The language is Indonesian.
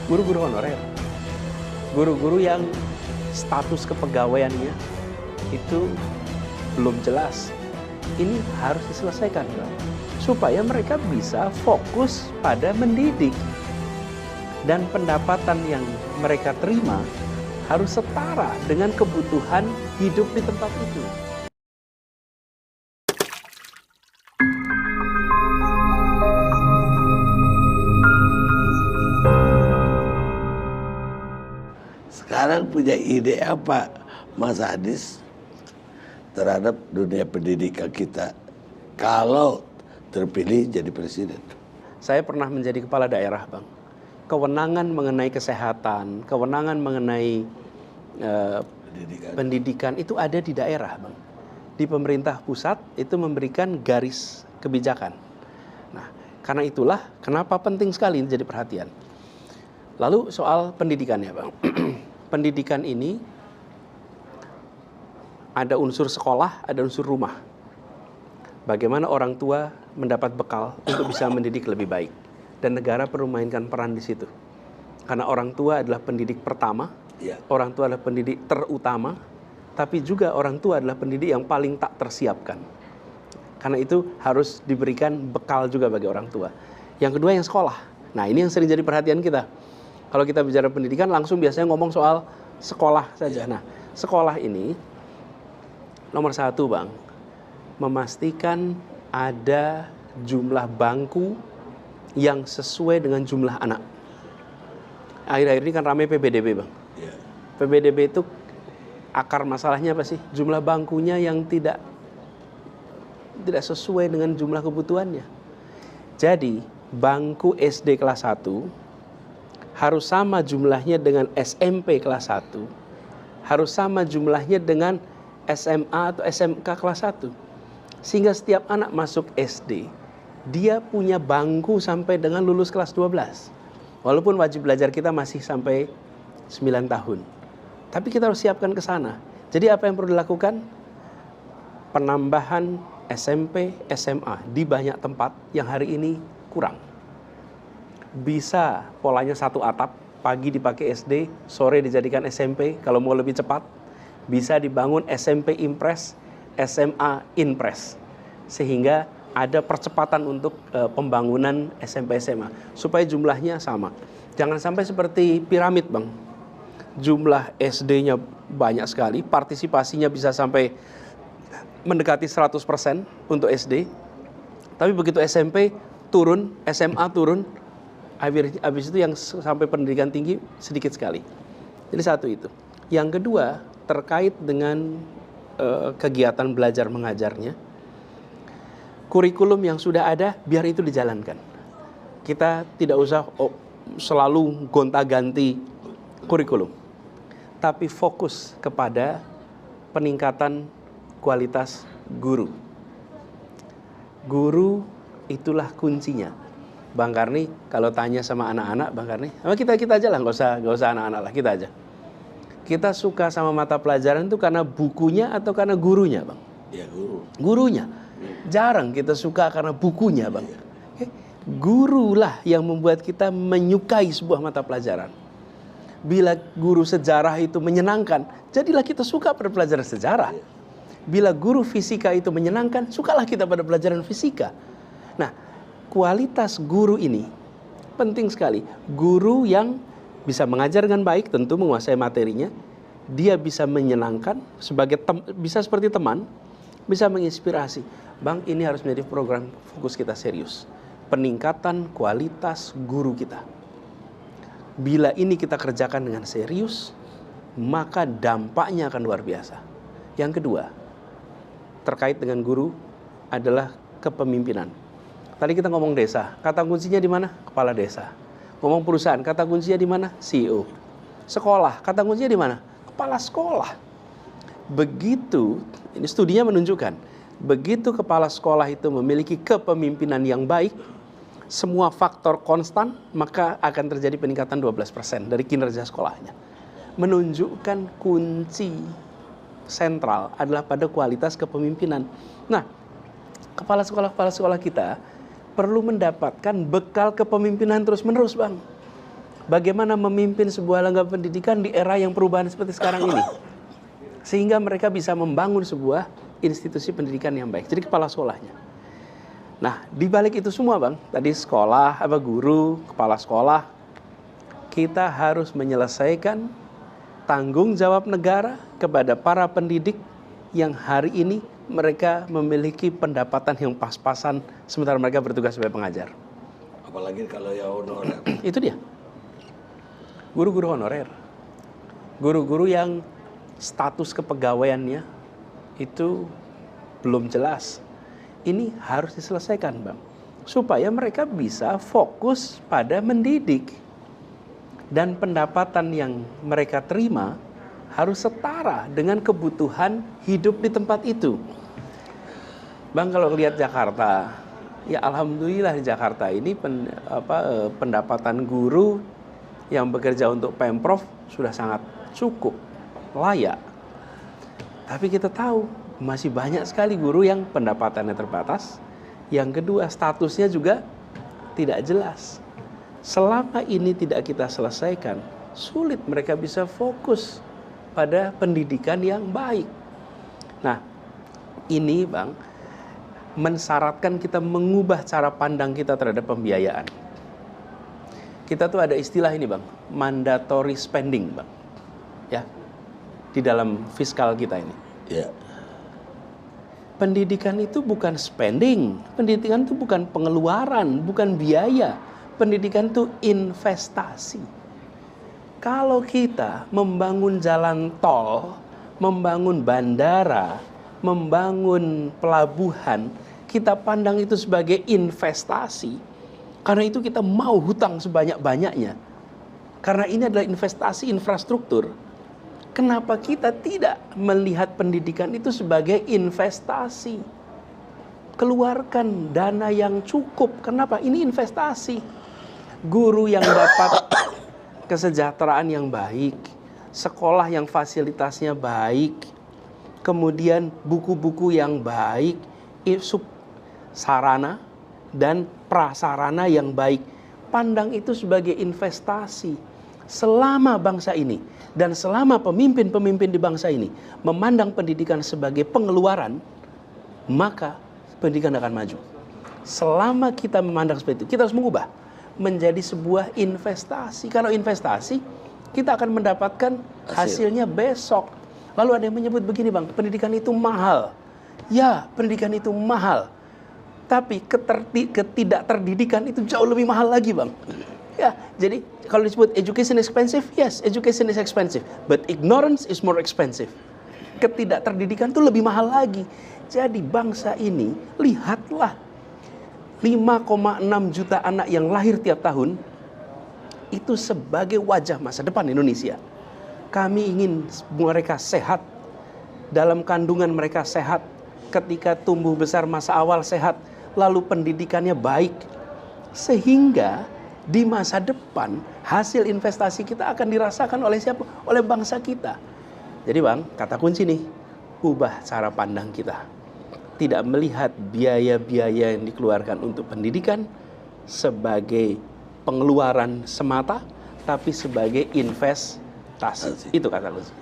guru-guru honorer, guru-guru yang status kepegawaiannya itu belum jelas. Ini harus diselesaikan, Bang, supaya mereka bisa fokus pada mendidik. Dan pendapatan yang mereka terima harus setara dengan kebutuhan hidup di tempat itu. Sekarang punya ide apa Mas Adis terhadap dunia pendidikan kita kalau terpilih jadi presiden? Saya pernah menjadi kepala daerah, Bang. Kewenangan mengenai kesehatan, kewenangan mengenai pendidikan itu ada di daerah, Bang. Di pemerintah pusat itu memberikan garis kebijakan. Nah, karena itulah kenapa penting sekali ini jadi perhatian. Lalu soal pendidikannya, Bang. Pendidikan ini ada unsur sekolah, ada unsur rumah. Bagaimana orang tua mendapat bekal untuk bisa mendidik lebih baik. Dan negara perlu mainkan peran di situ. Karena orang tua adalah pendidik pertama, orang tua adalah pendidik terutama, tapi juga orang tua adalah pendidik yang paling tak tersiapkan. Karena itu harus diberikan bekal juga bagi orang tua. Yang kedua yang sekolah. Nah, ini yang sering jadi perhatian kita. Kalau kita bicara pendidikan langsung biasanya ngomong soal sekolah saja. Nah, sekolah ini nomor satu, Bang, memastikan ada jumlah bangku yang sesuai dengan jumlah anak. Akhir-akhir ini kan ramai PBDB, Bang. PBDB itu akar masalahnya apa sih? Jumlah bangkunya yang tidak sesuai dengan jumlah kebutuhannya. Jadi, bangku SD kelas 1 harus sama jumlahnya dengan SMP kelas 1, harus sama jumlahnya dengan SMA atau SMK kelas 1. Sehingga setiap anak masuk SD, dia punya bangku sampai dengan lulus kelas 12. Walaupun wajib belajar kita masih sampai 9 tahun. Tapi kita harus siapkan ke sana. Jadi apa yang perlu dilakukan? Penambahan SMP, SMA di banyak tempat yang hari ini kurang. Bisa polanya satu atap, pagi dipakai SD, sore dijadikan SMP kalau mau lebih cepat. Bisa dibangun SMP Impres, SMA Inpres. Sehingga ada percepatan untuk pembangunan SMP SMA supaya jumlahnya sama. Jangan sampai seperti piramid, Bang. Jumlah SD-nya banyak sekali, partisipasinya bisa sampai mendekati 100% untuk SD. Tapi begitu SMP turun, SMA turun, habis itu yang sampai pendidikan tinggi sedikit sekali. Jadi satu itu. Yang kedua, terkait dengan kegiatan belajar mengajarnya, kurikulum yang sudah ada biar itu dijalankan. Kita tidak usah selalu gonta-ganti kurikulum, tapi fokus kepada peningkatan kualitas guru. Guru itulah kuncinya. Bang Karni kalau tanya sama anak-anak, Bang Karni, kita aja lah, nggak usah anak-anak lah, kita aja. Kita suka sama mata pelajaran itu karena bukunya atau karena gurunya, Bang? Ya, guru. Gurunya. Jarang kita suka karena bukunya, Bang. Gurulah yang membuat kita menyukai sebuah mata pelajaran. Bila guru sejarah itu menyenangkan, jadilah kita suka pada pelajaran sejarah. Bila guru fisika itu menyenangkan, sukalah kita pada pelajaran fisika. Nah, kualitas guru ini penting sekali. Guru yang bisa mengajar dengan baik, tentu menguasai materinya. Dia bisa menyenangkan, bisa seperti teman, bisa menginspirasi. Bang, ini harus menjadi program fokus kita serius. Peningkatan kualitas guru kita. Bila ini kita kerjakan dengan serius, maka dampaknya akan luar biasa. Yang kedua, terkait dengan guru adalah kepemimpinan. Tadi kita ngomong desa, kata kuncinya di mana? Kepala desa. Ngomong perusahaan, kata kuncinya di mana? CEO. Sekolah, kata kuncinya di mana? Kepala sekolah. Begitu, ini studinya menunjukkan, begitu kepala sekolah itu memiliki kepemimpinan yang baik, semua faktor konstan, maka akan terjadi peningkatan 12% dari kinerja sekolahnya. Menunjukkan kunci sentral adalah pada kualitas kepemimpinan. Nah, kepala sekolah kita perlu mendapatkan bekal kepemimpinan terus-menerus, Bang. bagaimana memimpin sebuah lembaga pendidikan di era yang perubahan seperti sekarang ini. Sehingga mereka bisa membangun sebuah institusi pendidikan yang baik. Jadi kepala sekolahnya. Nah, di balik itu semua Bang, tadi sekolah, guru, kepala sekolah, kita harus menyelesaikan tanggung jawab negara kepada para pendidik yang hari ini mereka memiliki pendapatan yang pas-pasan sementara mereka bertugas sebagai pengajar. Apalagi kalau yang honorer. Itu dia. Guru-guru honorer. Guru-guru yang status kepegawaiannya itu belum jelas. Ini harus diselesaikan, Bang. Supaya mereka bisa fokus pada mendidik. Dan pendapatan yang mereka terima harus setara dengan kebutuhan hidup di tempat itu. Bang, kalau lihat Jakarta, ya alhamdulillah di Jakarta ini pendapatan guru yang bekerja untuk Pemprov sudah sangat cukup, layak. Tapi kita tahu masih banyak sekali guru yang pendapatannya terbatas. Yang kedua, statusnya juga tidak jelas. Selama ini tidak kita selesaikan, sulit mereka bisa fokus pada pendidikan yang baik. Nah, ini Bang, mensyaratkan kita mengubah cara pandang kita terhadap pembiayaan. Kita tuh ada istilah ini Bang, mandatory spending Bang. Ya, di dalam fiskal kita ini. Ya. Pendidikan itu bukan spending, pendidikan itu bukan pengeluaran, bukan biaya. Pendidikan itu investasi. Kalau kita membangun jalan tol, membangun bandara, membangun pelabuhan, kita pandang itu sebagai investasi. Karena itu kita mau hutang sebanyak-banyaknya. Karena ini adalah investasi infrastruktur. Kenapa kita tidak melihat pendidikan itu sebagai investasi? Keluarkan dana yang cukup. Kenapa? Ini investasi. Guru yang dapat kesejahteraan yang baik, sekolah yang fasilitasnya baik, kemudian buku-buku yang baik, sarana dan prasarana yang baik. Pandang itu sebagai investasi. Selama bangsa ini dan selama pemimpin-pemimpin di bangsa ini memandang pendidikan sebagai pengeluaran, maka pendidikan akan maju. Selama kita memandang seperti itu, kita harus mengubah menjadi sebuah investasi. Kalau investasi, kita akan mendapatkan hasilnya besok. Lalu ada yang menyebut begini Bang, pendidikan itu mahal. Ya, pendidikan itu mahal. Tapi ketidakterdidikan itu jauh lebih mahal lagi Bang. Ya, jadi kalau disebut education expensive, yes, education is expensive. But ignorance is more expensive. Ketidakterdidikan itu lebih mahal lagi. Jadi bangsa ini, lihatlah 5,6 juta anak yang lahir tiap tahun, itu sebagai wajah masa depan Indonesia. Kami ingin mereka sehat, dalam kandungan mereka sehat, ketika tumbuh besar masa awal sehat, lalu pendidikannya baik. Sehingga di masa depan hasil investasi kita akan dirasakan oleh siapa? Oleh bangsa kita. Jadi Bang, kata kunci nih, ubah cara pandang kita. Tidak melihat biaya-biaya yang dikeluarkan untuk pendidikan sebagai pengeluaran semata, tapi sebagai investasi. Itu kata kunci.